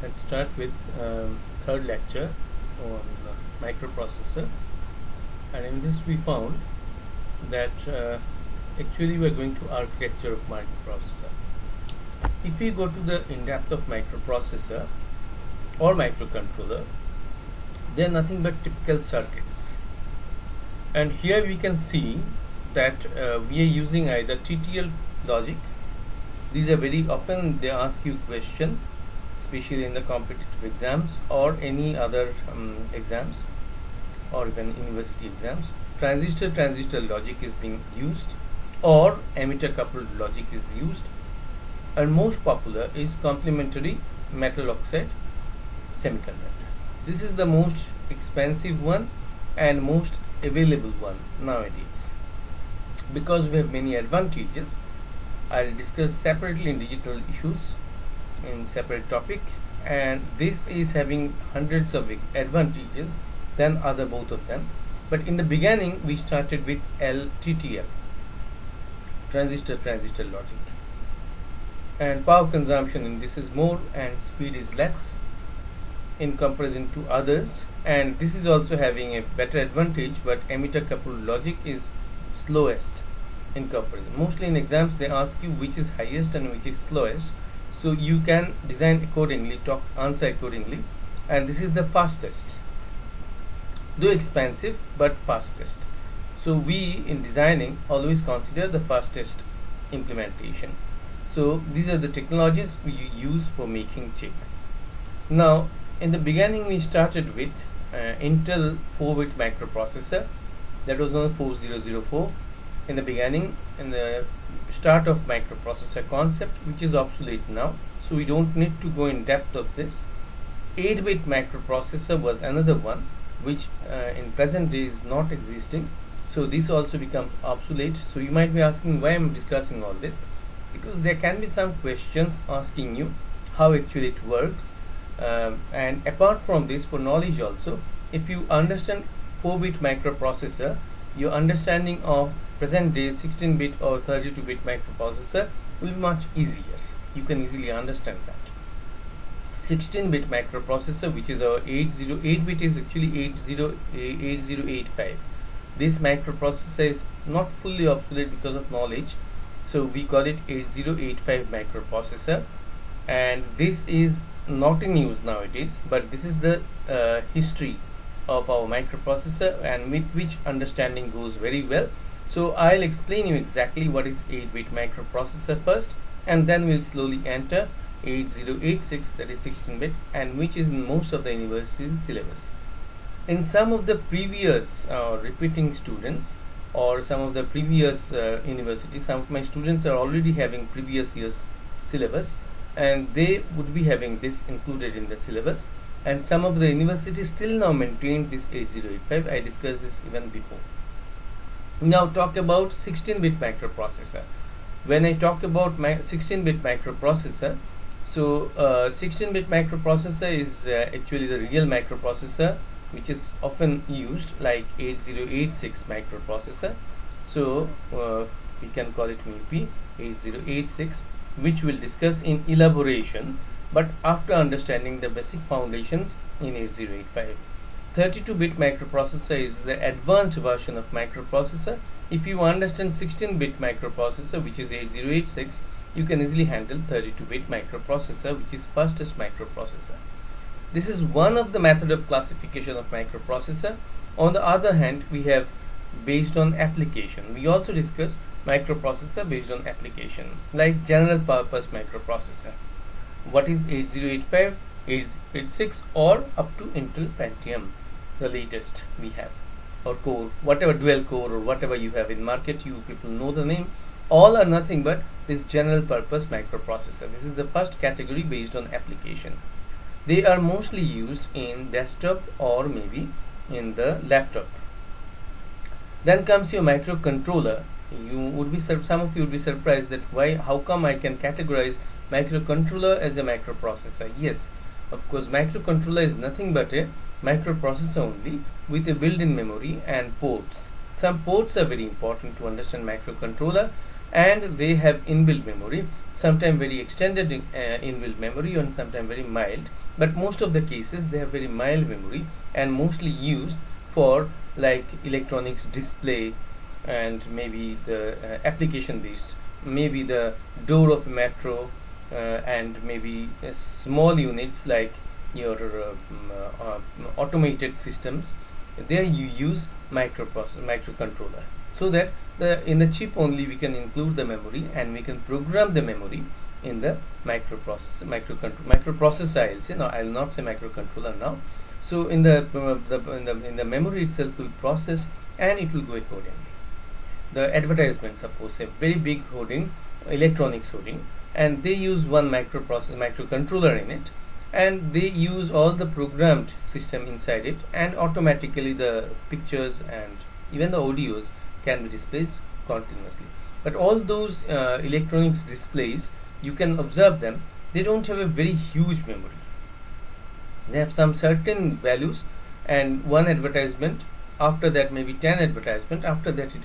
Let's start with third lecture on microprocessor, and in this we found that actually we are going to architecture of microprocessor. If we go to the in-depth of microprocessor or microcontroller, they are nothing but typical circuits, and here we can see that we are using either TTL logic. These are very often they ask you question, especially in the competitive exams or any other exams or even university exams. Transistor logic is being used, or emitter coupled logic is used, and most popular is complementary metal oxide semiconductor. This is the most expensive one and most available one nowadays. Because we have many advantages, I'll discuss separately in digital issues in separate topic, and this is having hundreds of advantages than other both of them. But in the beginning we started with LTTL, transistor logic, and power consumption in this is more and speed is less in comparison to others, and this is also having a better advantage, but emitter coupled logic is slowest in comparison. Mostly in exams they ask you which is highest and which is slowest, so you can design accordingly, answer accordingly, and this is the fastest, though expensive but fastest. So we in designing always consider the fastest implementation. So these are the technologies we use for making chip. Now in the beginning we started with Intel 4-bit microprocessor, that was known as 4004 in the beginning, in the start of microprocessor concept, which is obsolete now, so we don't need to go in depth of this. 8-bit microprocessor was another one which in present day is not existing, so this also becomes obsolete. So you might be asking why I'm discussing all this, because there can be some questions asking you how actually it works, and apart from this, for knowledge also, if you understand 4-bit microprocessor, your understanding of present day 16-bit or 32-bit microprocessor will be much easier. You can easily understand that. 16-bit microprocessor, which is our 808-bit, is actually 8085. This microprocessor is not fully obsolete because of knowledge, so we call it 8085 microprocessor, and this is not in use nowadays, but this is the history of our microprocessor, and with which understanding goes very well. So I'll explain you exactly what is 8-bit microprocessor first, and then we'll slowly enter 8086, that is 16-bit, and which is in most of the university syllabus. In some of the previous repeating students or some of the previous universities, some of my students are already having previous year's syllabus, and they would be having this included in the syllabus, and some of the universities still now maintain this 8085. I discussed this even before. Now talk about 16-bit microprocessor. When I talk about my 16-bit microprocessor, so 16-bit microprocessor is actually the real microprocessor which is often used, like 8086 microprocessor. So we can call it maybe 8086, which we'll discuss in elaboration, but after understanding the basic foundations in 8085. 32-bit microprocessor is the advanced version of microprocessor. If you understand 16-bit microprocessor, which is 8086, you can easily handle 32-bit microprocessor, which is fastest microprocessor. This is one of the method of classification of microprocessor. On the other hand, we have based on application. We also discuss microprocessor based on application, like general purpose microprocessor. What is 8085, 8086, or up to Intel Pentium, the latest we have, or core, whatever dual core or whatever you have in market, you people know the name. All are nothing but this general purpose microprocessor. This is the first category based on application. They are mostly used in desktop or maybe in the laptop. Then comes your microcontroller. You would be some of you would be surprised that how come I can categorize microcontroller as a microprocessor. Yes, of course, microcontroller is nothing but a microprocessor only with a built-in memory and ports. Some ports are very important to understand microcontroller. and they have inbuilt memory, sometimes very extended inbuilt memory and sometimes very mild, but most of the cases they have very mild memory and mostly used for like electronics display and maybe the application based, maybe the door of metro, and maybe small units like your automated systems. There you use microcontroller, so that in the chip only we can include the memory and we can program the memory in the microprocessor. I'll say, no, I'll not say microcontroller now. So in the memory itself will process and it will go accordingly. The advertisement, suppose a very big hoarding, electronics hoarding, and they use one microcontroller in it, and they use all the programmed system inside it, and automatically the pictures and even the audios can be displayed continuously. But all those electronics displays, you can observe them, they don't have a very huge memory. They have some certain values, and one advertisement, after that maybe 10 advertisement, after that it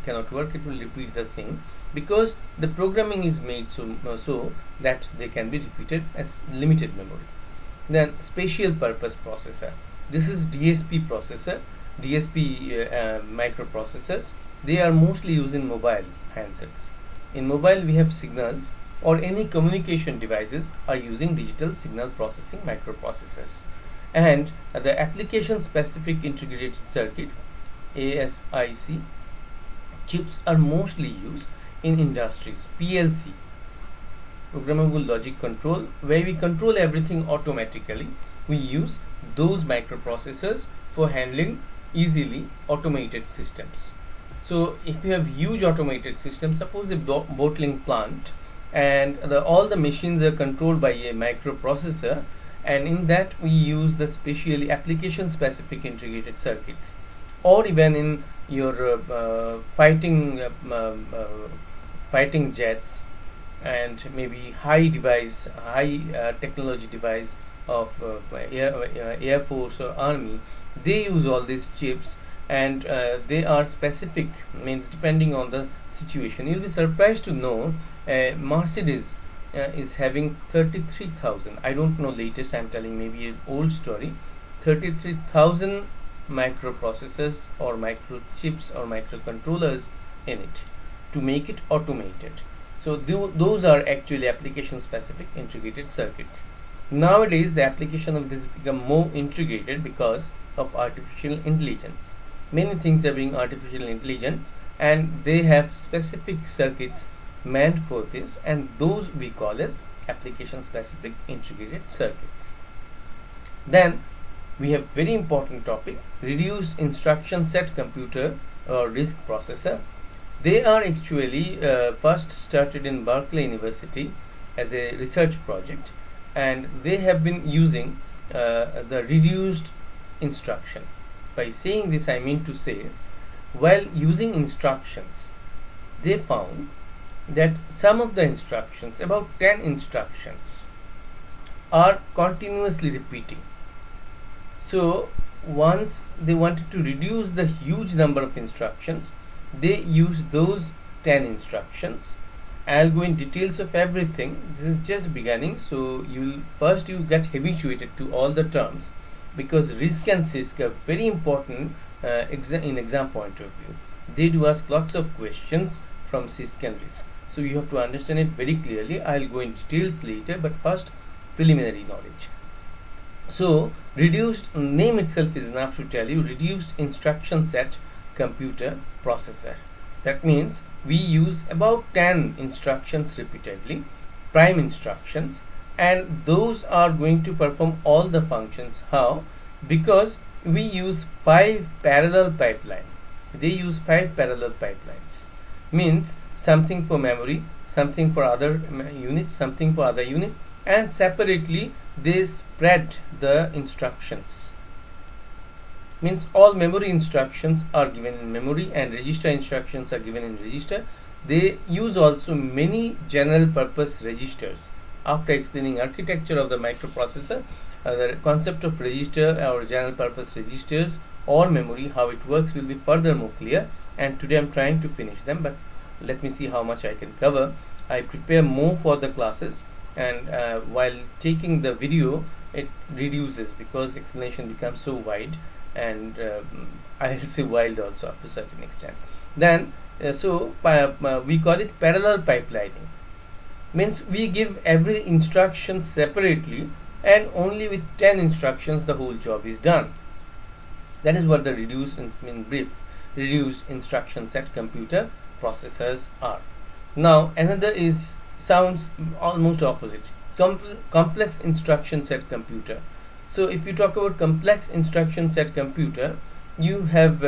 cannot work, it will repeat the same, because the programming is made so that they can be repeated as limited memory. Then special purpose processor, this is DSP processor, DSP microprocessors. They are mostly used in mobile handsets. In mobile we have signals, or any communication devices are using digital signal processing microprocessors. And the application specific integrated circuit, ASIC chips are mostly used in industries. PLC, programmable logic control, where we control everything automatically, we use those microprocessors for handling easily automated systems. So if you have huge automated systems, suppose a bottling plant, and all the machines are controlled by a microprocessor, and in that we use the specially application specific integrated circuits. Or even in your fighting jets, and maybe high technology device of Air Force or Army, they use all these chips, and they are specific, means depending on the situation. You'll be surprised to know Mercedes is having 33,000, I don't know latest, I'm telling maybe an old story, 33,000 microprocessors or microchips or microcontrollers in it to make it automated. So those are actually application specific integrated circuits. Nowadays the application of this become more integrated because of artificial intelligence. Many things are being artificial intelligence, and they have specific circuits meant for this, and those we call as application specific integrated circuits. Then we have very important topic, reduced instruction set computer or RISC processor. They are actually first started in Berkeley University as a research project, and they have been using the reduced instruction. By saying this, I mean to say, while using instructions, they found that some of the instructions, about 10 instructions, are continuously repeating. So once they wanted to reduce the huge number of instructions, they use those 10 instructions. I'll go in details of everything. This is just beginning, so you get habituated to all the terms, because RISC and CISC are very important in exam point of view. They do ask lots of questions from CISC and RISC, so you have to understand it very clearly. I'll go in details later, but first preliminary knowledge. So reduced, name itself is enough to tell you, reduced instruction set computer processor. That means we use about 10 instructions repeatedly, prime instructions, and those are going to perform all the functions. How? Because we use 5 parallel pipeline. They use 5 parallel pipelines. Means something for memory, something for other unit, something for other unit, and separately they spread the instructions. Means all memory instructions are given in memory and register instructions are given in register. They use also many general purpose registers. After explaining architecture of the microprocessor, the concept of register or general purpose registers or memory, how it works, will be further more clear, and today I'm trying to finish them, but let me see how much I can cover. I prepare more for the classes, and while taking the video it reduces because explanation becomes so wide, and I'll say wild also up to a certain extent. Then we call it parallel pipelining. Means we give every instruction separately, and only with 10 instructions the whole job is done. That is what the in brief reduced instruction set computer processors are. Now another is sounds almost opposite, complex instruction set computer. So if you talk about complex instruction set computer, you have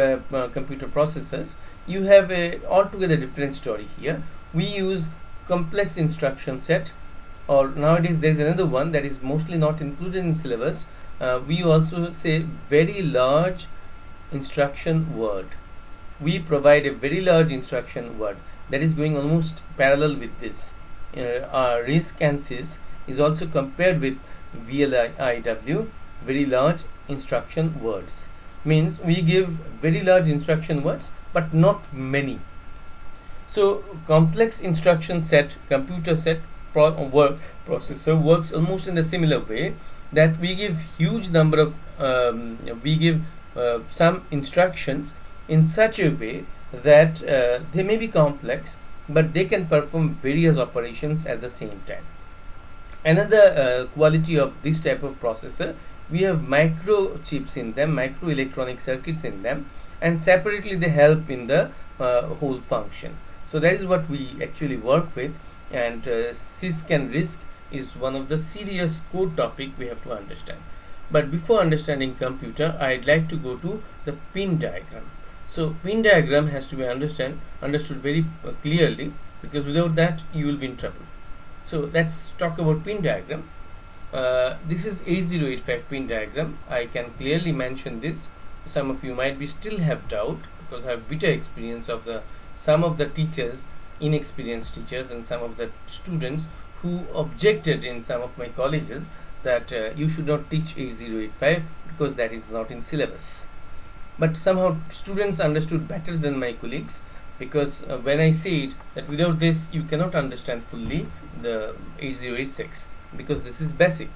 computer processors, you have a altogether different story here. We use complex instruction set, or nowadays there is another one that is mostly not included in syllabus. We also say very large instruction word. We provide a very large instruction word that is going almost parallel with this. RISC and CISC is also compared with VLIW, very large instruction words. Means we give very large instruction words but not many. So complex instruction set computer set processor works almost in a similar way, that we give huge number of some instructions in such a way that they may be complex but they can perform various operations at the same time. Another quality of this type of processor, we have microchips in them, microelectronic circuits in them, and separately they help in the whole function. So that is what we actually work with, and CISC and RISC is one of the serious core topic we have to understand. But before understanding computer, I'd like to go to the pin diagram. So pin diagram has to be understood very clearly, because without that you will be in trouble. So let's talk about pin diagram. This is 8085 pin diagram. I can clearly mention this. Some of you might be still have doubt, because I have bitter experience of some of the teachers, inexperienced teachers, and some of the students who objected in some of my colleges that you should not teach 8085 because that is not in syllabus. But somehow students understood better than my colleagues, because when I said that without this you cannot understand fully the 8086, because this is basic.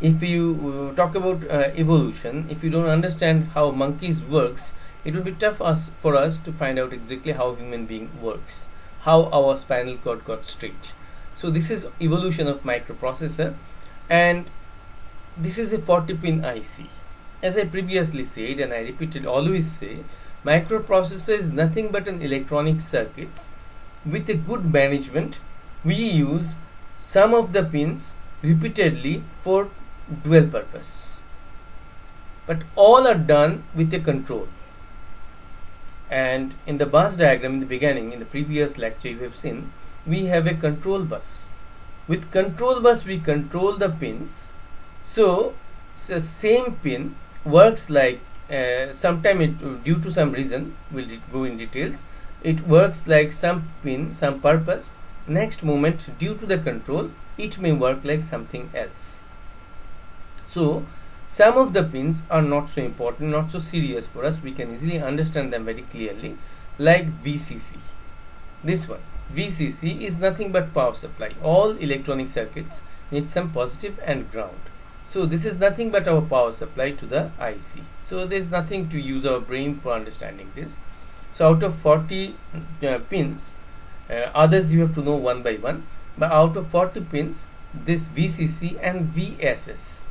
If you talk about evolution, if you don't understand how monkeys works, it will be tough for us to find out exactly how human being works, how our spinal cord got straight. So this is evolution of microprocessor, and this is a 40-pin IC. As I previously said, and I repeated always say, microprocessor is nothing but an electronic circuits. With a good management, we use some of the pins repeatedly for dual purpose, but all are done with a control. And in the bus diagram in the beginning, in the previous lecture you have seen, we have a control bus. With control bus we control the pins. So same pin works like sometime due to some reason, we'll go in details, it works like some pin, some purpose. Next moment, due to the control, it may work like something else. So some of the pins are not so important, not so serious for us. We can easily understand them very clearly, like VCC. This one, VCC, is nothing but power supply. All electronic circuits need some positive and ground. So this is nothing but our power supply to the IC. So there is nothing to use our brain for understanding this. So out of 40 pins, others you have to know one by one, but out of 40 pins, this VCC and VSS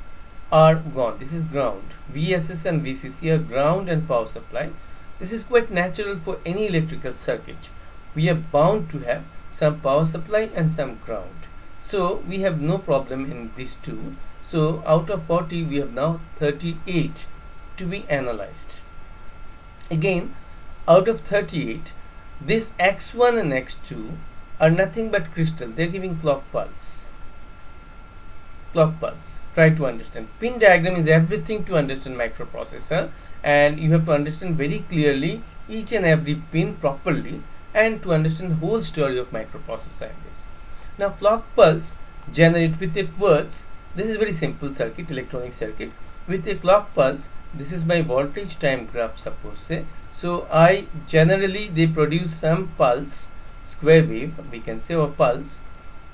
are gone. This is ground. VSS and VCC are ground and power supply. This is quite natural for any electrical circuit. We are bound to have some power supply and some ground. So we have no problem in these two. So out of 40 we have now 38 to be analyzed. Again, out of 38, this X1 and X2 are nothing but crystal. They are giving clock pulse. Clock pulse. Try to understand. Pin diagram is everything to understand microprocessor, and you have to understand very clearly each and every pin properly, and to understand the whole story of microprocessor in this. Now clock pulse generate with a words. This is very simple circuit, electronic circuit. With a clock pulse, this is my voltage time graph, suppose say. So I generally they produce some pulse, square wave we can say, or pulse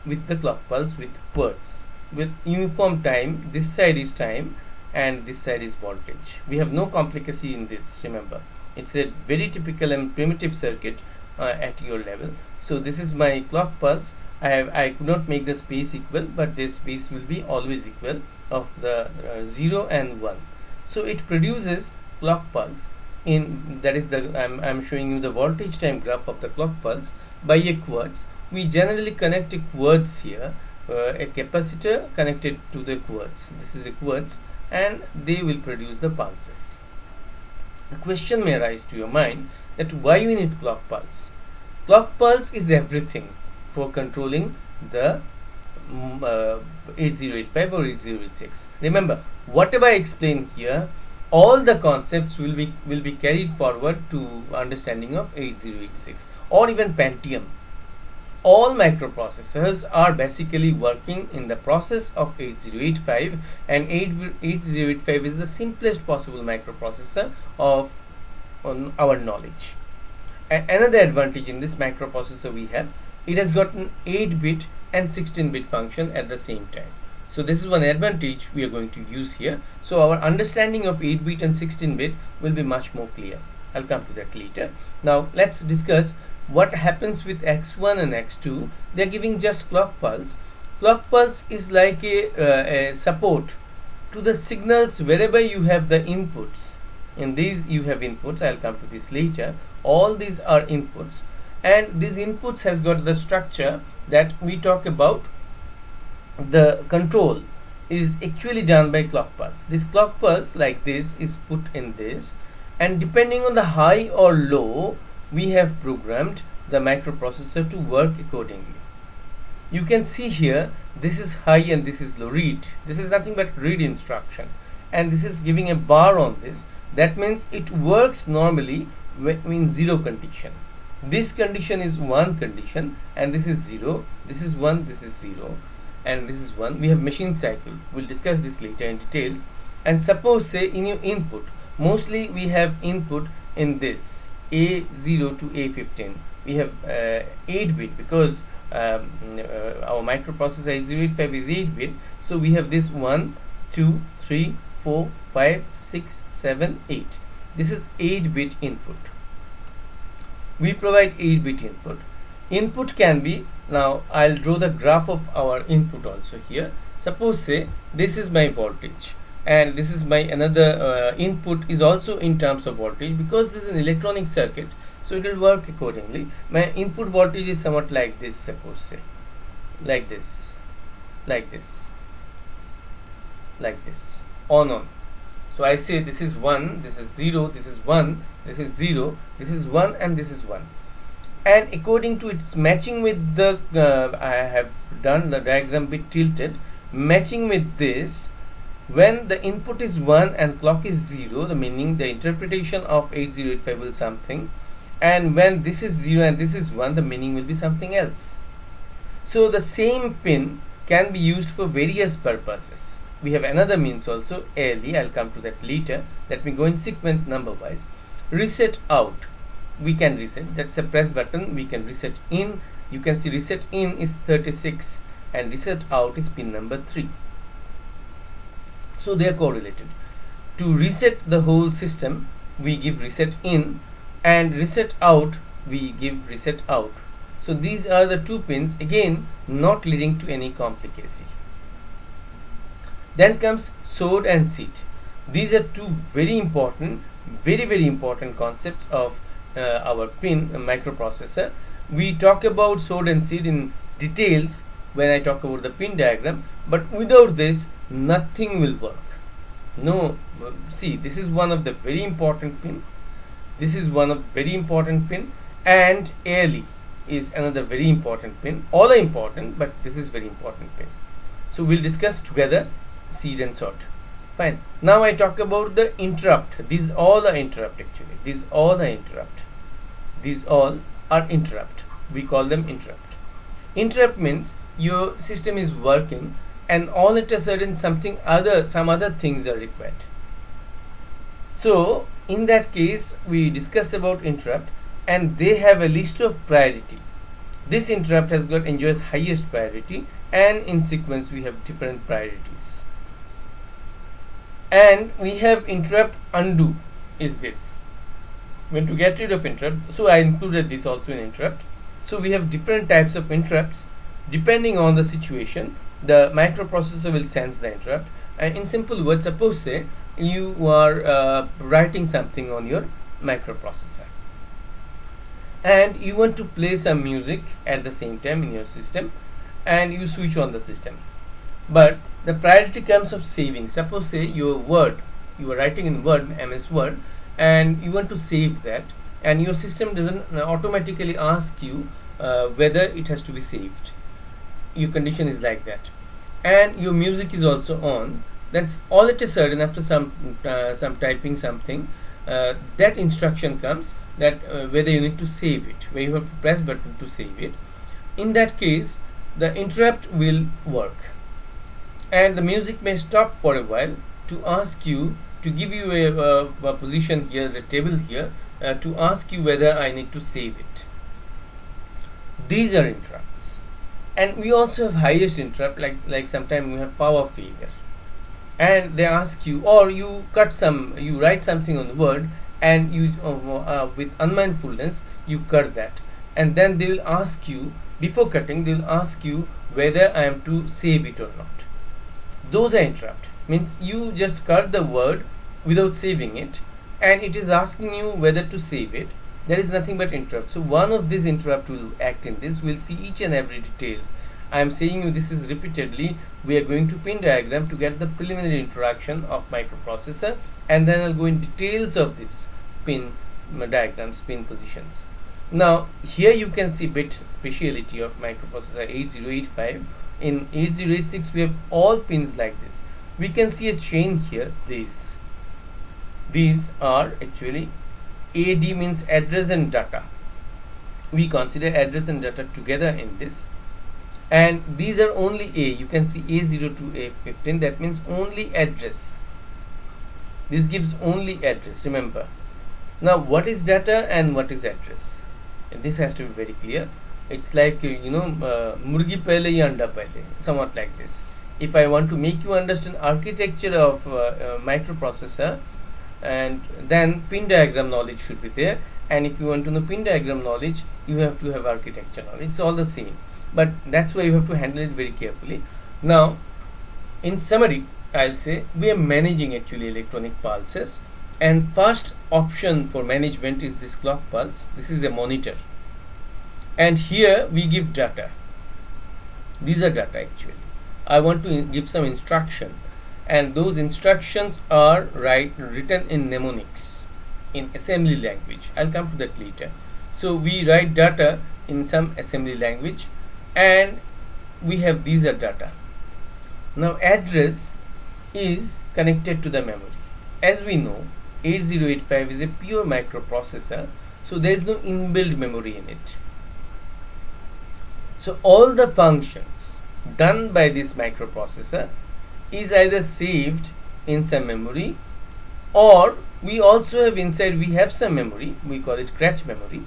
with the clock pulse with quartz with uniform time. This side is time and this side is voltage. We have no complicacy in this, remember. It's a very typical and primitive circuit at your level. So this is my clock pulse. I could not make the space equal, but this space will be always equal of the 0 and 1. So it produces clock pulse in, that is the I'm showing you the voltage time graph of the clock pulse by a quartz. We generally connect a quartz here, a capacitor connected to the quartz. This is a quartz, and they will produce the pulses. The question may arise to your mind that why we need clock pulse. Clock pulse is everything for controlling the 8085 or 8086. Remember, whatever I explain here, all the concepts will be carried forward to understanding of 8086 or even Pentium. All microprocessors are basically working in the process of 8085, and 8085 is the simplest possible microprocessor of on our knowledge. Another advantage in this microprocessor we have, it has got an 8-bit and 16-bit function at the same time. So this is one advantage we are going to use here. So our understanding of 8-bit and 16-bit will be much more clear. I'll come to that later. Now let's discuss what happens with x1 and x2. They are giving just clock pulse. Clock pulse is like a support to the signals wherever you have the inputs. In these you have inputs. I'll come to this later. All these are inputs, and these inputs has got the structure that we talk about. The control is actually done by clock pulse. This clock pulse like this is put in this, and depending on the high or low, we have programmed the microprocessor to work accordingly. You can see here, this is high and this is low. Read, this is nothing but read instruction, and this is giving a bar on this. That means it works normally in 0 condition. This condition is 1 condition, and this is 0, this is 1, this is 0, and this is 1. We have machine cycle. We'll discuss this later in details. And suppose say in your input, mostly we have input in this A0 to A15. We have 8-bit because our microprocessor 8085 is 8-bit. So we have this 1, 2, 3, 4, 5, 6, 7, 8. This is 8-bit input. We provide 8-bit input. Input can be, now I'll draw the graph of our input also here. Suppose say this is my voltage, and this is my another input is also in terms of voltage, because this is an electronic circuit, so it will work accordingly. My input voltage is somewhat like this, suppose say, like this, like this, like this, on. So I say this is 1, this is 0, this is 1, this is 0, this is 1, and this is 1. And according to its matching with the I have done the diagram bit tilted, matching with this, when the input is 1 and clock is 0, the meaning the interpretation of 8085 will something, and when this is 0 and this is 1, the meaning will be something else. So the same pin can be used for various purposes. We have another means also, ALE. I'll come to that later. Let me go in sequence number wise. Reset out, we can reset, that's a press button. We can reset in, you can see reset in is 36 and reset out is pin number 3. So they are correlated. To reset the whole system, we give reset in, and reset out we give reset out. So these are the 2 pins, again not leading to any complicacy. Then comes SOD and SEED. These are 2 very important, very important concepts of our pin microprocessor. We talk about SOD and SEED in details when I talk about the pin diagram, but without this nothing will work. No, see, this is one of the very important pin, this is one of very important pin, and ALE is another very important pin. All are important, but this is very important pin. So we'll discuss together SEED and SOD. Fine. Now I talk about the interrupt. These all are interrupt actually. These all are interrupt. These all are interrupt. We call them interrupt. Interrupt means your system is working, and all at a sudden some other things are required. So in that case we discuss about interrupt, and they have a list of priority. This interrupt has got enjoys highest priority, and in sequence we have different priorities. And we have interrupt undo is this. When to get rid of interrupt, so I included this also in interrupt. So we have different types of interrupts. Depending on the situation, the microprocessor will sense the interrupt. And in simple words, suppose say you are writing something on your microprocessor, and you want to play some music at the same time in your system, and you switch on the system. But the priority comes of saving. Suppose say your Word, you are writing in Word, MS Word, and you want to save that, and your system doesn't automatically ask you whether it has to be saved. Your condition is like that, and your music is also on. That's all it is sudden after some typing something, that instruction comes that whether you need to save it, where you have to press button to save it. In that case, the interrupt will work, and the music may stop for a while to ask you, to give you a position here, the table here, to ask you whether I need to save it. These are interrupts. And we also have highest interrupt, like sometimes we have power failure, and they ask you, or you you write something on the Word, and you with unmindfulness you cut that, and then they will ask you, before cutting they will ask you whether I am to save it or not. Those are interrupt. Means you just cut the word without saving it, and it is asking you whether to save it. There is nothing but interrupt. So one of these interrupt will act in this. We'll see each and every details. I am saying you this is repeatedly. We are going to pin diagram to get the preliminary introduction of microprocessor, and then I'll go in details of this pin diagrams, pin positions. Now here you can see bit speciality of microprocessor 8085. In 8086 we have all pins like this. We can see a chain here. These are actually AD, means address and data. We consider address and data together in this, and these are only A. You can see A0 to A15. That means only address. This gives only address. Remember. Now what is data and what is address? And this has to be very clear. It's like murgi pehle ya anda pehle, somewhat like this. If I want to make you understand architecture of microprocessor, and then pin diagram knowledge should be there, and if you want to know pin diagram knowledge, you have to have architecture knowledge. It's all the same, but that's why you have to handle it very carefully. Now in summary, I'll say we are managing actually electronic pulses, and first option for management is this clock pulse. This is a monitor, and here we give data. These are data actually. I want to give some instruction, and those instructions are written in mnemonics, in assembly language. I'll come to that later. So we write data in some assembly language, and we have these are data. Now address is connected to the memory. As we know, 8085 is a pure microprocessor, so there is no inbuilt memory in it. So all the functions done by this microprocessor is either saved in some memory, or we also have inside, we have some memory, we call it cache memory.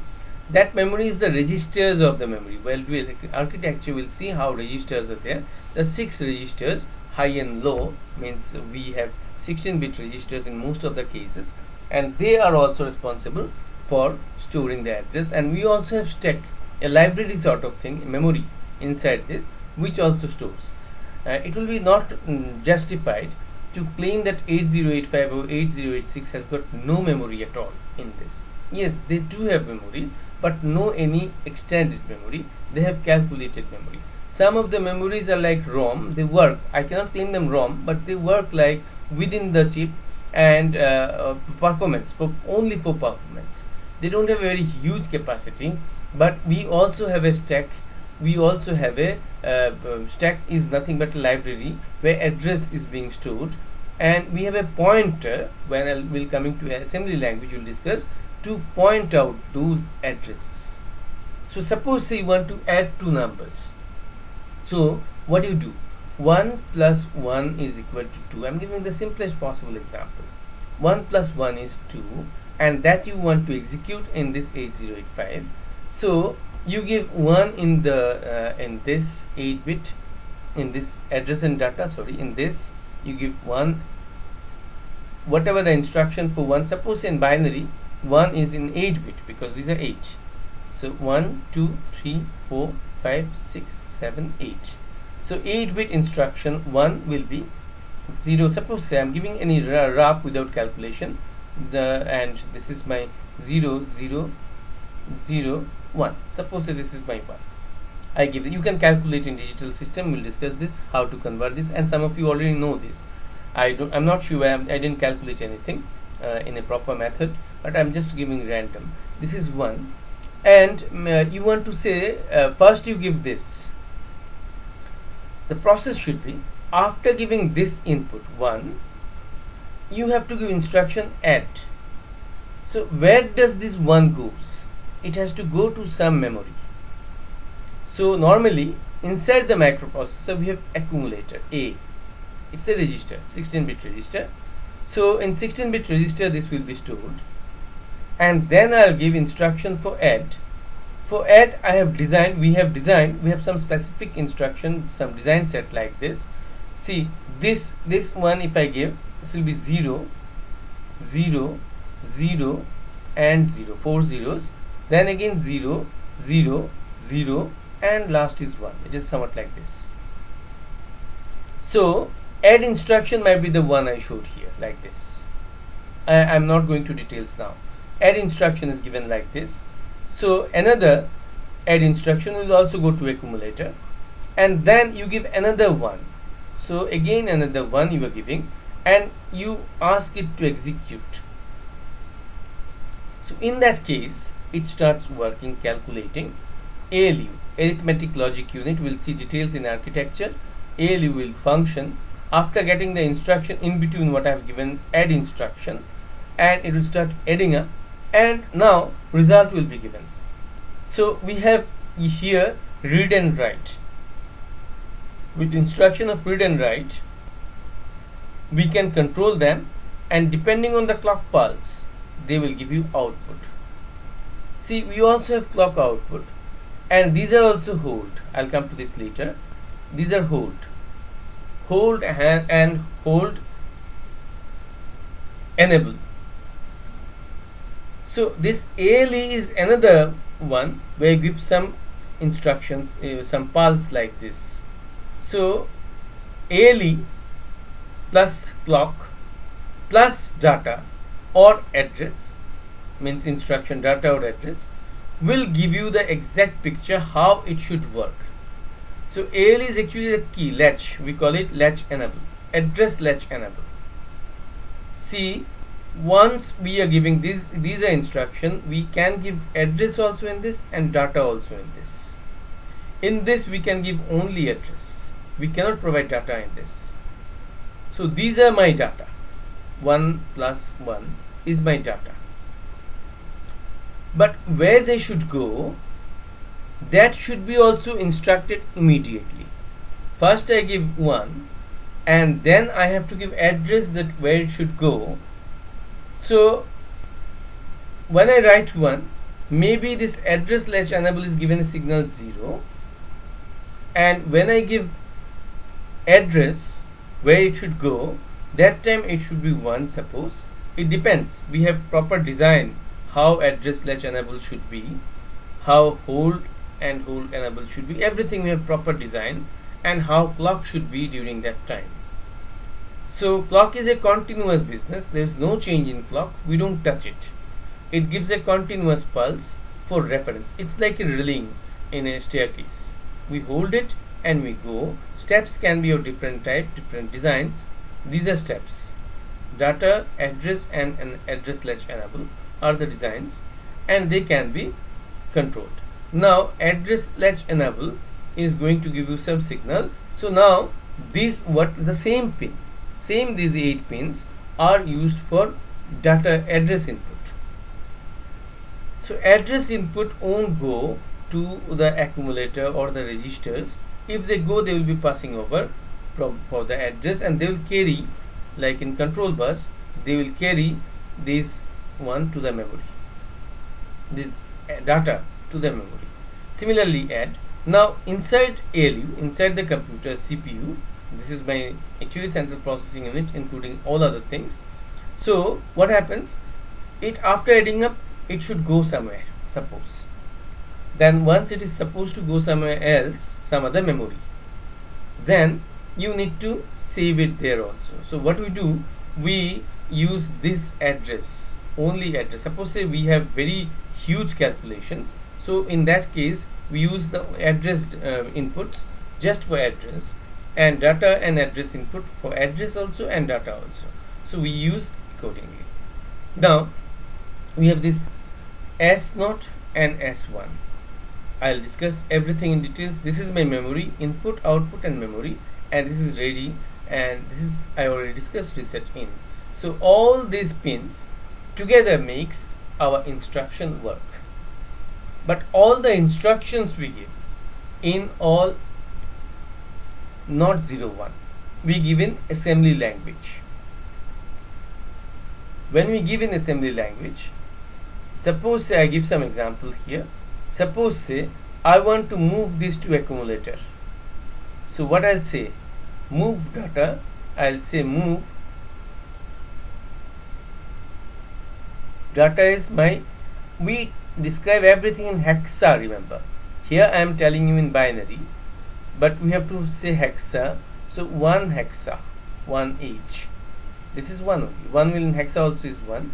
That memory is the registers of the memory. Well, architecture will see how registers are there. The 6 registers, high and low, means we have 16-bit registers in most of the cases, and they are also responsible for storing the address. And we also have stack, a library sort of thing, memory inside this, which also stores. It will be not justified to claim that 8085 or 8086 has got no memory at all in this. Yes, they do have memory, but no any extended memory. They have calculated memory. Some of the memories are like ROM. They work, I cannot claim them ROM, but they work like within the chip, and performance, only for performance. They don't have a very huge capacity. But we also have a stack. We also have a stack is nothing but a library where address is being stored, and we have a pointer. When I will coming to assembly language, we'll discuss, to point out those addresses. So suppose say you want to add two numbers. So what do you do? 1 plus 1 is equal to 2. I'm giving the simplest possible example. 1 plus 1 is 2, and that you want to execute in this 8085. So you give 1 in the in this 8 bit, in this address and data, sorry, in this you give 1, whatever the instruction for 1. Suppose in binary 1 is in 8 bit because these are 8. So 1 2 3 4 5 6 7 8. So 8 bit instruction 1 will be 0. Suppose say I'm giving any rough without calculation, and this is my 0 0 0 1. Suppose say this is my 1. I give it. You can calculate in digital system. We'll discuss this, how to convert this, and some of you already know this. I'm not sure. I didn't calculate anything in a proper method, but I'm just giving random. This is 1, and you want to say first you give this. The process should be, after giving this input 1, you have to give instruction add. So where does this 1 goes? It has to go to some memory. So normally inside the microprocessor we have accumulator A. It's a register, 16-bit register. So in 16-bit register this will be stored, and then I'll give instruction for add. For add we have some specific instruction, some design set like this. See this one, if I give, this will be 0 0 0 and 0, 4 zeros, then again 0 0 0, and last is 1. It is somewhat like this. So add instruction might be the one I showed here, like this. I'm not going to details now. Add instruction is given like this. So another add instruction will also go to accumulator, and then you give another 1. So again another 1 you are giving, and you ask it to execute. So in that case it starts working, calculating. ALU, arithmetic logic unit, will see details in architecture. ALU will function after getting the instruction in between what I have given, add instruction, and it will start adding up, and now result will be given. So we have here read and write. With instruction of read and write we can control them, and depending on the clock pulse they will give you output. See, we also have clock output, and these are also hold. I'll come to this later. These are hold and hold enable. So this ALE is another one where you give some instructions, some pulse like this. So ALE plus clock plus data or address, means instruction data or address, will give you the exact picture how it should work. So AL is actually the key latch, we call it latch enable, address latch enable. See, once we are giving these are instruction, we can give address also in this and data also in this. In this we can give only address, we cannot provide data in this. So these are my data, 1 plus 1 is my data, but where they should go, that should be also instructed immediately. First I give 1 and then I have to give address that where it should go. So when I write 1, maybe this address latch enable is given a signal 0, and when I give address where it should go, that time it should be 1. Suppose it depends, we have proper design how address latch enable should be, how hold and hold enable should be, everything we have proper design, and how clock should be during that time. So clock is a continuous business, there is no change in clock, we don't touch it. It gives a continuous pulse for reference. It's like a reeling in a staircase. We hold it and we go. Steps can be of different type, different designs. These are steps. Data, address and an address latch enable are the designs, and they can be controlled. Now address latch enable is going to give you some signal. So now these the same pin, these 8 pins are used for data address input. So address input won't go to the accumulator or the registers. If they go, they will be passing over for the address, and they will carry, like in control bus, they will carry this one to the memory, this data to the memory. Similarly add, now inside ALU, inside the computer CPU, this is my actually central processing unit including all other things. So what happens, it after adding up, it should go somewhere, suppose. Then once it is supposed to go somewhere else, some other memory, then you need to save it there also. So what we do, we use this address, only address. Suppose say we have very huge calculations, so in that case we use the addressed inputs just for address, and data and address input for address also and data also. So we use accordingly. Now we have this S0 and S1. I'll discuss everything in details. This is my memory, input, output and memory, and this is ready, and this is I already discussed reset in. So all these pins together makes our instruction work. But all the instructions we give in all not 0 1, we give in assembly language. When we give in assembly language, suppose say I give some example here. Suppose say I want to move this to accumulator. So what I'll say, move data, I'll say move data is my, we describe everything in hexa, remember. Here I am telling you in binary, but we have to say hexa. So 1 hexa, 1 each. This is 1 only. 1 will in hexa also is 1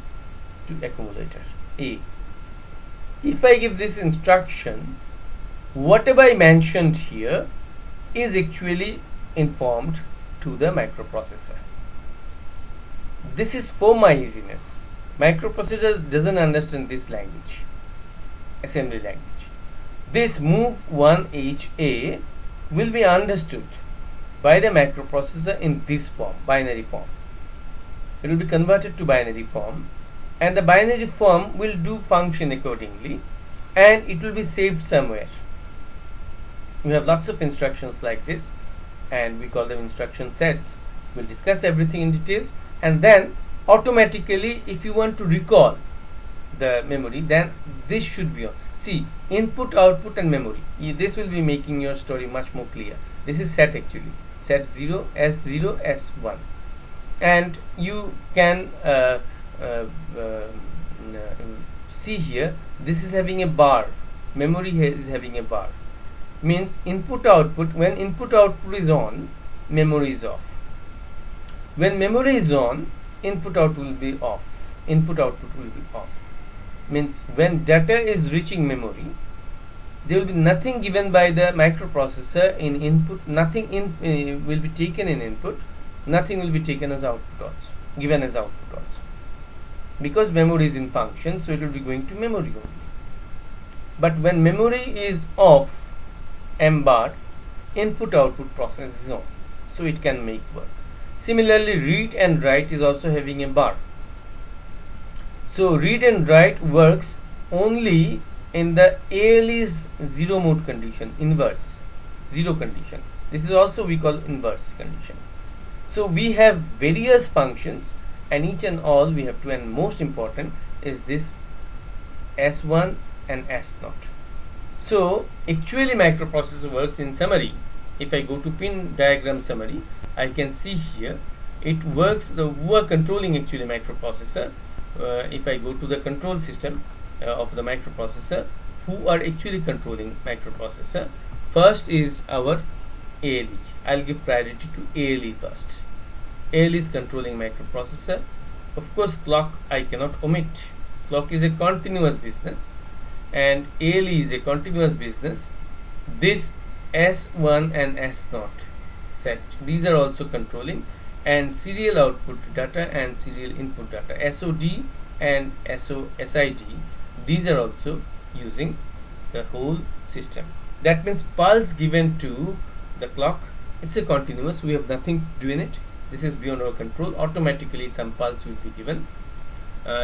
to accumulator A. If I give this instruction, whatever I mentioned here is actually informed to the microprocessor. This is for my easiness. Microprocessor doesn't understand this language, assembly language. This move 1 each A will be understood by the microprocessor in this form, binary form. It will be converted to binary form, and the binary form will do function accordingly, and it will be saved somewhere. We have lots of instructions like this, and we call them instruction sets. We'll discuss everything in details, and then automatically if you want to recall the memory, then this should be on. See, input, output and memory. This will be making your story much more clear. This is set actually. Set 0, S0, S1. And you can see here, this is having a bar. Memory here is having a bar. Means input output, when input output is on, memory is off. When memory is on, input output will be off. Input output will be off. Means when data is reaching memory, there will be nothing given by the microprocessor in input, nothing in will be taken in input, nothing will be taken as output also, given as output also. Because memory is in function, so it will be going to memory only. But when memory is off, M bar, input output process is on, so it can make work. Similarly, read and write is also having a bar. So read and write works only in the ALE's 0 mode condition, inverse 0 condition. This is also we call inverse condition. So we have various functions, and each and all we have to, and most important is this S1 and S0. So actually microprocessor works in summary. If I go to pin diagram summary, I can see here it works, who are controlling actually microprocessor. If I go to the control system of the microprocessor, who are actually controlling microprocessor, first is our ALE. I'll give priority to ALE first. ALE is controlling microprocessor. Of course, clock I cannot omit. Clock is a continuous business, and ALE is a continuous business. This S1 and S0 set, these are also controlling, and serial output data and serial input data, SOD and SID, these are also using the whole system. That means pulse given to the clock, it's a continuous, we have nothing to do in it. This is beyond our control. Automatically some pulse will be given.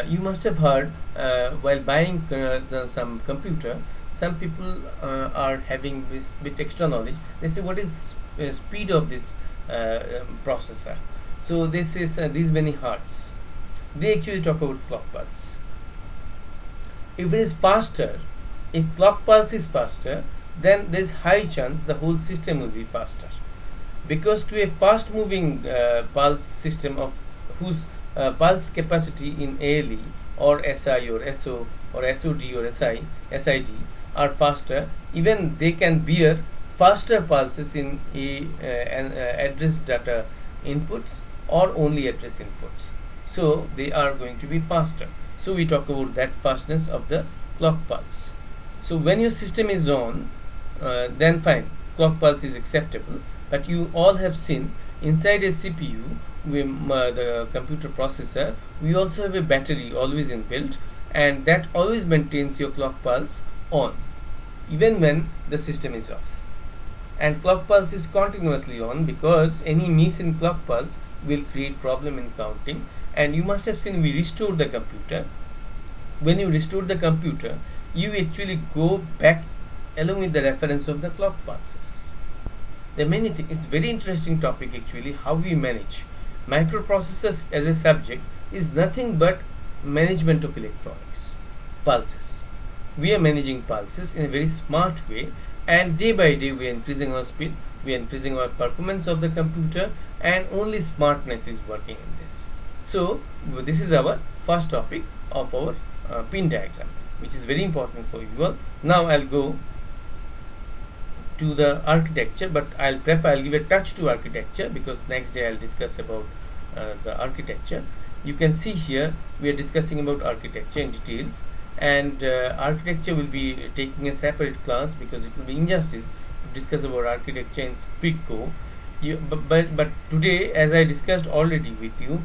You must have heard while buying some computer, some people are having this bit extra knowledge. They say, what is speed of this processor? So this is these many hertz. they actually talk about clock pulse. If it is faster, if clock pulse is faster, then there is high chance the whole system will be faster, because to a fast moving pulse system of whose pulse capacity in ALE or SI or SO or SOD or SID are faster, even they can bear faster pulses in address data inputs or only address inputs, so they are going to be faster. So we talk about that fastness of the clock pulse. So when your system is on, then fine, clock pulse is acceptable. But you all have seen inside a CPU, the computer processor, we also have a battery always inbuilt, and that always maintains your clock pulse on even when the system is off. And clock pulse is continuously on, because any miss in clock pulse will create problem in counting. And you must have seen we restored the computer. When you restore the computer, you actually go back along with the reference of the clock pulses. There are many things. It's very interesting topic actually, how we manage. Microprocessors as a subject is nothing but management of electronics, pulses. We are managing pulses in a very smart way, and day by day we are increasing our speed, we are increasing our performance of the computer, and only smartness is working in this. So this is our first topic of our pin diagram, which is very important for you all. Now I'll go to the architecture, but I'll give a touch to architecture, because next day I'll discuss about the architecture. You can see here we are discussing about architecture in details, and architecture will be taking a separate class, because it will be injustice to discuss about architecture in quick go. But today, as I discussed already with you,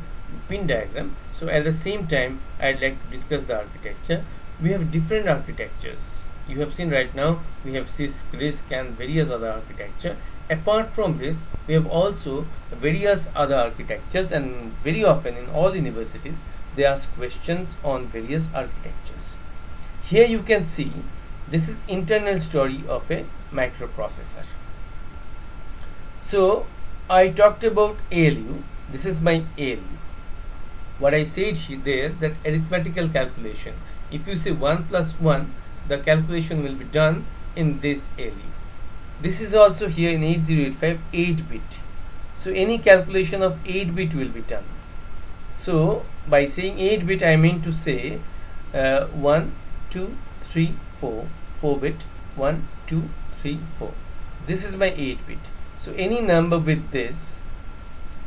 pin diagram, so at the same time I'd like to discuss the architecture. We have different architectures. You have seen right now we have CISC, RISC and various other architecture. Apart from this, we have also various other architectures, and very often in all universities they ask questions on various architectures. Here you can see this is internal story of a microprocessor. So I talked about ALU. This is my ALU. What I said there, that arithmetical calculation, if you say 1 plus 1, the calculation will be done in this ALU. This is also here in 8085 8-bit. So any calculation of 8-bit will be done. So by saying 8-bit, I mean to say 1, 2, 3, 4, 4-bit, 1, 2, 3, 4. This is my 8-bit. So any number with this,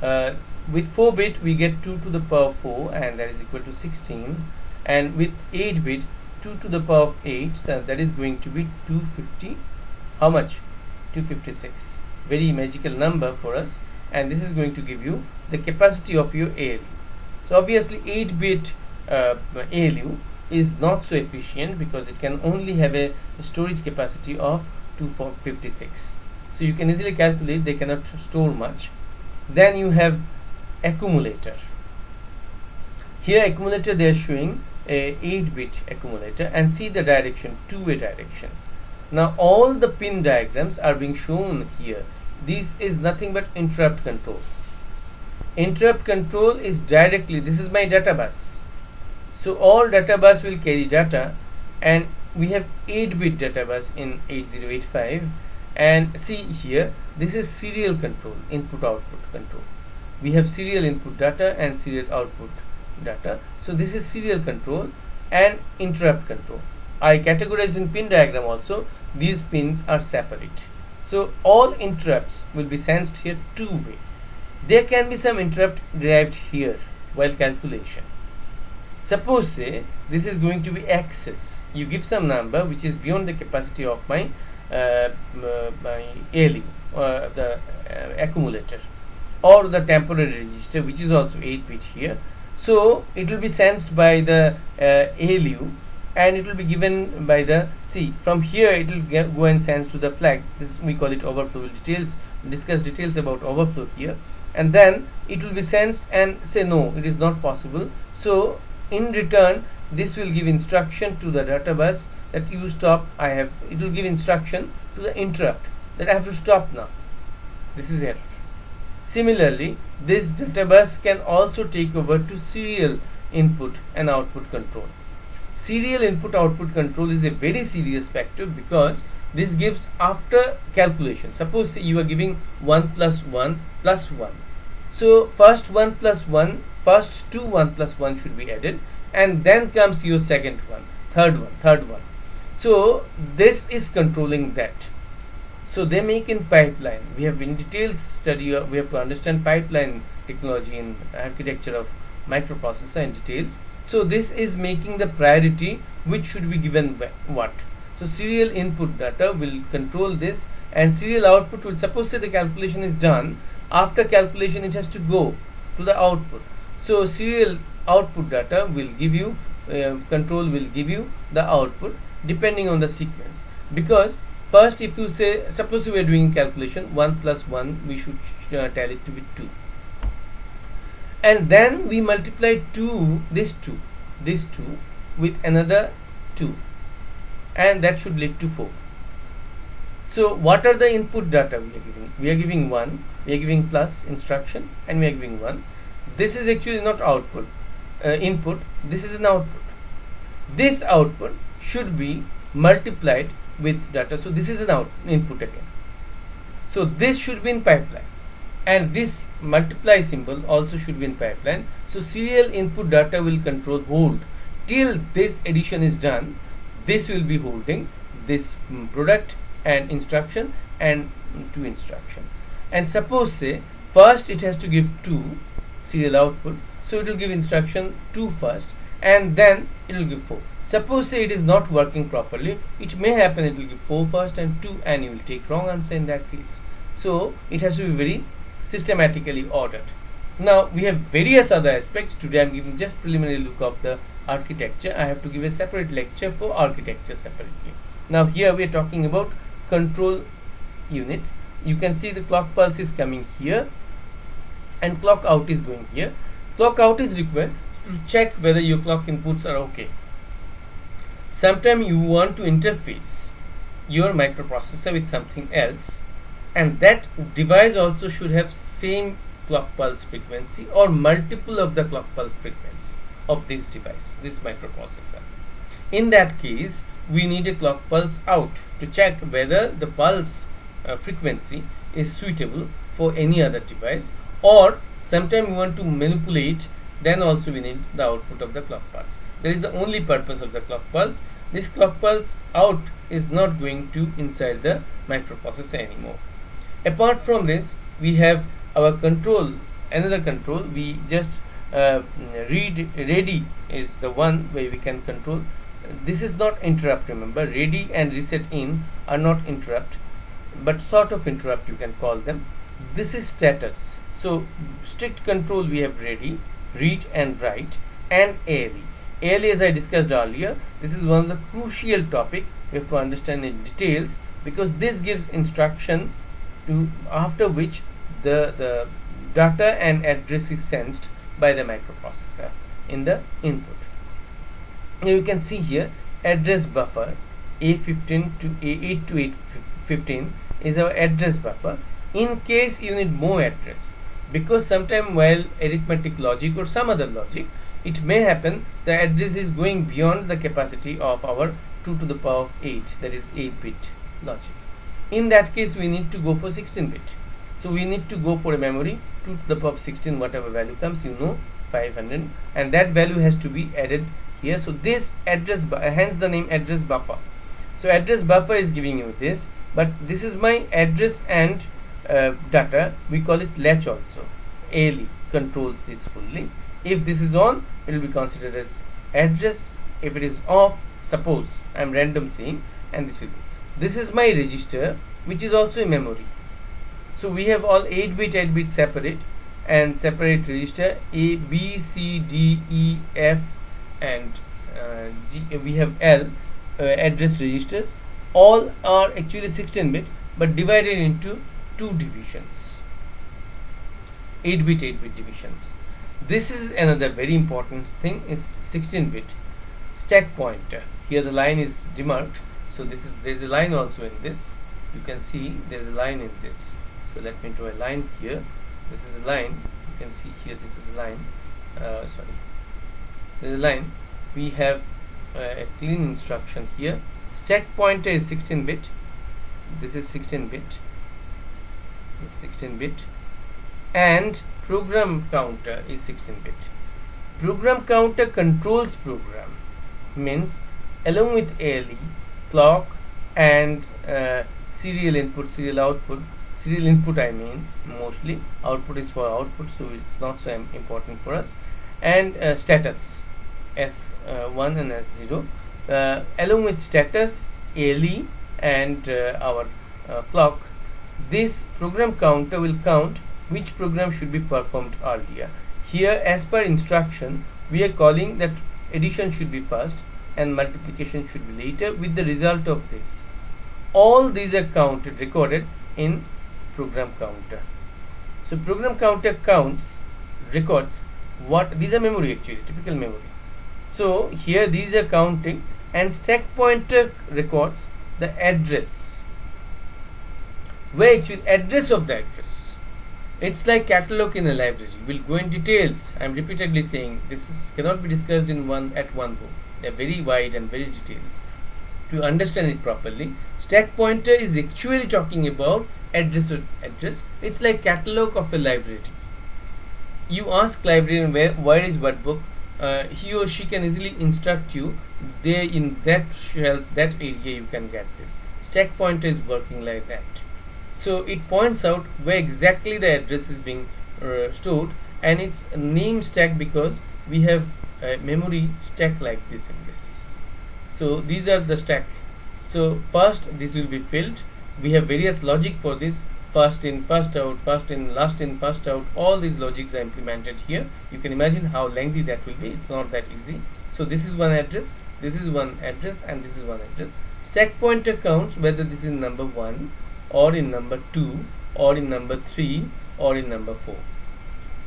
with 4-bit we get 2 to the power 4, and that is equal to 16. And with 8-bit, 2 to the power of 8, so that is going to be 250. How much? 256. Very magical number for us, and this is going to give you the capacity of your ALU. So obviously 8-bit ALU is not so efficient, because it can only have a storage capacity of 256. So you can easily calculate they cannot store much. Then you have accumulator. Here accumulator they are showing a 8-bit accumulator, and see the direction, two-way direction. Now all the pin diagrams are being shown here. This is nothing but interrupt control. Interrupt control is directly, this is my data bus. So all data bus will carry data, and we have 8-bit data bus in 8085. And see here, this is serial control, input output control. We have serial input data and serial output data. So this is serial control and interrupt control. I categorized in pin diagram also, these pins are separate. So all interrupts will be sensed here two-way. There can be some interrupt derived here while calculation. Suppose say this is going to be excess. You give some number which is beyond the capacity of my my ALU, the accumulator, or the temporary register, which is also 8-bit here. So it will be sensed by the ALU, and it will be given by the from here it will go and sense to the flag. This we call it overflow. Details, discuss details about overflow here, and then it will be sensed and say no, it is not possible. So in return, this will give instruction to the data bus that you stop. It will give instruction to the interrupt that I have to stop now. This is error. Similarly, this data bus can also take over to serial input and output control. Serial input output control is a very serious factor because this gives after calculation. Suppose you are giving 1 plus 1 plus 1. So first 1 plus 1, first two 1 plus 1 should be added, and then comes your second one, third one. So this is controlling that. So they make in pipeline. We have in details study, we have to understand pipeline technology in architecture of microprocessor in details. So this is making the priority which should be given what. So serial input data will control this, and serial output will, suppose say the calculation is done, after calculation it has to go to the output. So serial output data will give you control will give you the output depending on the sequence, because first if you say, suppose we are doing calculation 1 plus 1, we should tell it to be 2, and then we multiply this 2 with another 2, and that should lead to 4. So what are the input data we are giving? We are giving 1, we are giving plus instruction, and we are giving 1. This is actually not output, input, this is an output. This output should be multiplied with data. So this is an input again. So this should be in pipeline, and this multiply symbol also should be in pipeline. So serial input data will hold till this addition is done. This will be holding this product and instruction and to instruction. And suppose say first it has to give 2 serial output, so it will give instruction 2 first, and then it will give 4. Suppose say it is not working properly, it may happen it will give 4 first and 2, and you will take wrong answer in that case. So it has to be very systematically ordered. Now we have various other aspects. Today I am giving just preliminary look of the architecture. I have to give a separate lecture for architecture separately. Now here we are talking about control units. You can see the clock pulse is coming here and clock out is going here. Clock out is required to check whether your clock inputs are okay. Sometimes you want to interface your microprocessor with something else, and that device also should have same clock pulse frequency or multiple of the clock pulse frequency of this device, this microprocessor. In that case, we need a clock pulse out to check whether the pulse frequency is suitable for any other device, or sometime we want to manipulate, then also we need the output of the clock pulse. That is the only purpose of the clock pulse. This clock pulse out is not going to inside the microprocessor anymore. Apart from this, we have our control, another control. We just ready is the one where we can control. This is not interrupt, remember, ready and reset in are not interrupt, but sort of interrupt you can call them. This is status. So strict control we have ready, read and write, and ALE. ALE, as I discussed earlier, this is one of the crucial topic we have to understand in details, because this gives instruction to after which the data and address is sensed by the microprocessor in the input. Now you can see here address buffer A15 to A8 to A15 is our address buffer in case you need more address, because sometime while arithmetic logic or some other logic, it may happen the address is going beyond the capacity of our 2 to the power of 8, that is 8-bit logic. In that case we need to go for 16-bit. So we need to go for a memory 2 to the power of 16, whatever value comes, 500, and that value has to be added here. So this address, hence the name address buffer. So address buffer is giving you this, but this is my address and data. We call it latch also. ALE controls this fully. If this is on, it will be considered as address. If it is off, suppose I am random saying, and this will be. This is my register, which is also a memory. So we have all 8-bit separate, and separate register A, B, C, D, E, F, and G. We have L address registers. All are actually 16-bit, but divided into 2 divisions, 8-bit divisions. This is another very important thing, is 16-bit stack pointer. Here the line is demarked, so there's a line also in this. You can see there's a line in this. So let me draw a line here. This is a line. You can see here this is a line. there's a line, we have a clean instruction here. Stack pointer is 16-bit. This is 16-bit. 16-bit, and program counter is 16-bit. Program counter controls program, means along with ALE, clock, and serial input, serial output. Serial input, I mean, mostly output is for output, so it's not so important for us. And status, S1 and S0, along with status, ALE, and our clock. This program counter will count which program should be performed earlier. Here, as per instruction, we are calling that addition should be first and multiplication should be later with the result of this. All these are counted, recorded in program counter. So program counter counts, records what, these are memory actually, typical memory. So here these are counting, and stack pointer records the address, where actually address of the address. It's like catalog in a library. We'll go in details. I'm repeatedly saying this cannot be discussed in one go. They're very wide and very details. To understand it properly, stack pointer is actually talking about address. It's like catalog of a library. You ask librarian where is what book, he or she can easily instruct you. There in that shelf, that area you can get this. Stack pointer is working like that. So it points out where exactly the address is being stored, and it's a name stack because we have a memory stack like this in this. So these are the stack. So first this will be filled. We have various logic for this: first in, first out, first in, last in, first out. All these logics are implemented here. You can imagine how lengthy that will be. It's not that easy. So this is one address, this is one address, and this is one address. Stack pointer counts whether this is number 1 or in number 2 or in number 3 or in number 4.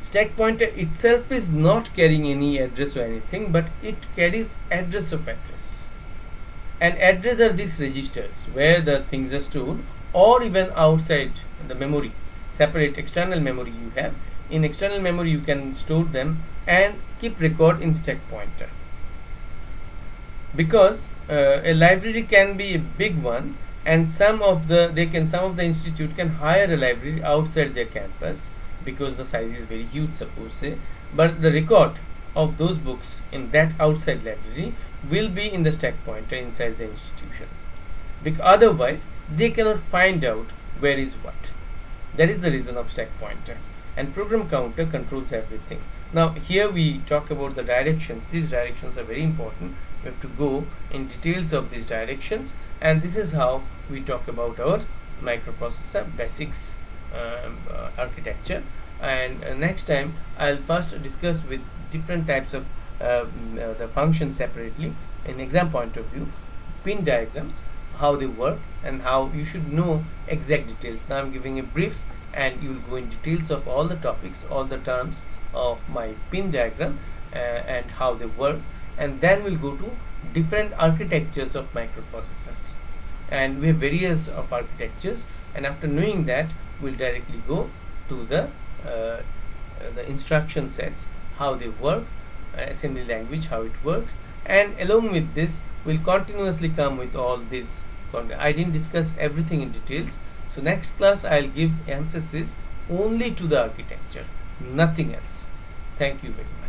Stack pointer itself is not carrying any address or anything, but it carries address of address. And address are these registers where the things are stored, or even outside the memory, separate external memory you have. In external memory you can store them and keep record in stack pointer. Because a library can be a big one, and some of the institute can hire a library outside their campus because the size is very huge, suppose say, but the record of those books in that outside library will be in the stack pointer inside the institution, because otherwise they cannot find out where is what. That is the reason of stack pointer, and program counter controls everything. Now here we talk about the directions. These directions are very important. We have to go in details of these directions, and this is how we talk about our microprocessor basics architecture. And next time I'll first discuss with different types of the functions separately in exam point of view, pin diagrams, how they work, and how you should know exact details. Now I'm giving a brief, and you will go in details of all the topics, all the terms of my pin diagram and how they work, and then we'll go to different architectures of microprocessors, and we have various of architectures, and after knowing that we'll directly go to the instruction sets, how they work, assembly language, how it works, and along with this we'll continuously come with all this. I didn't discuss everything in details, so next class I'll give emphasis only to the architecture, nothing else. Thank you very much.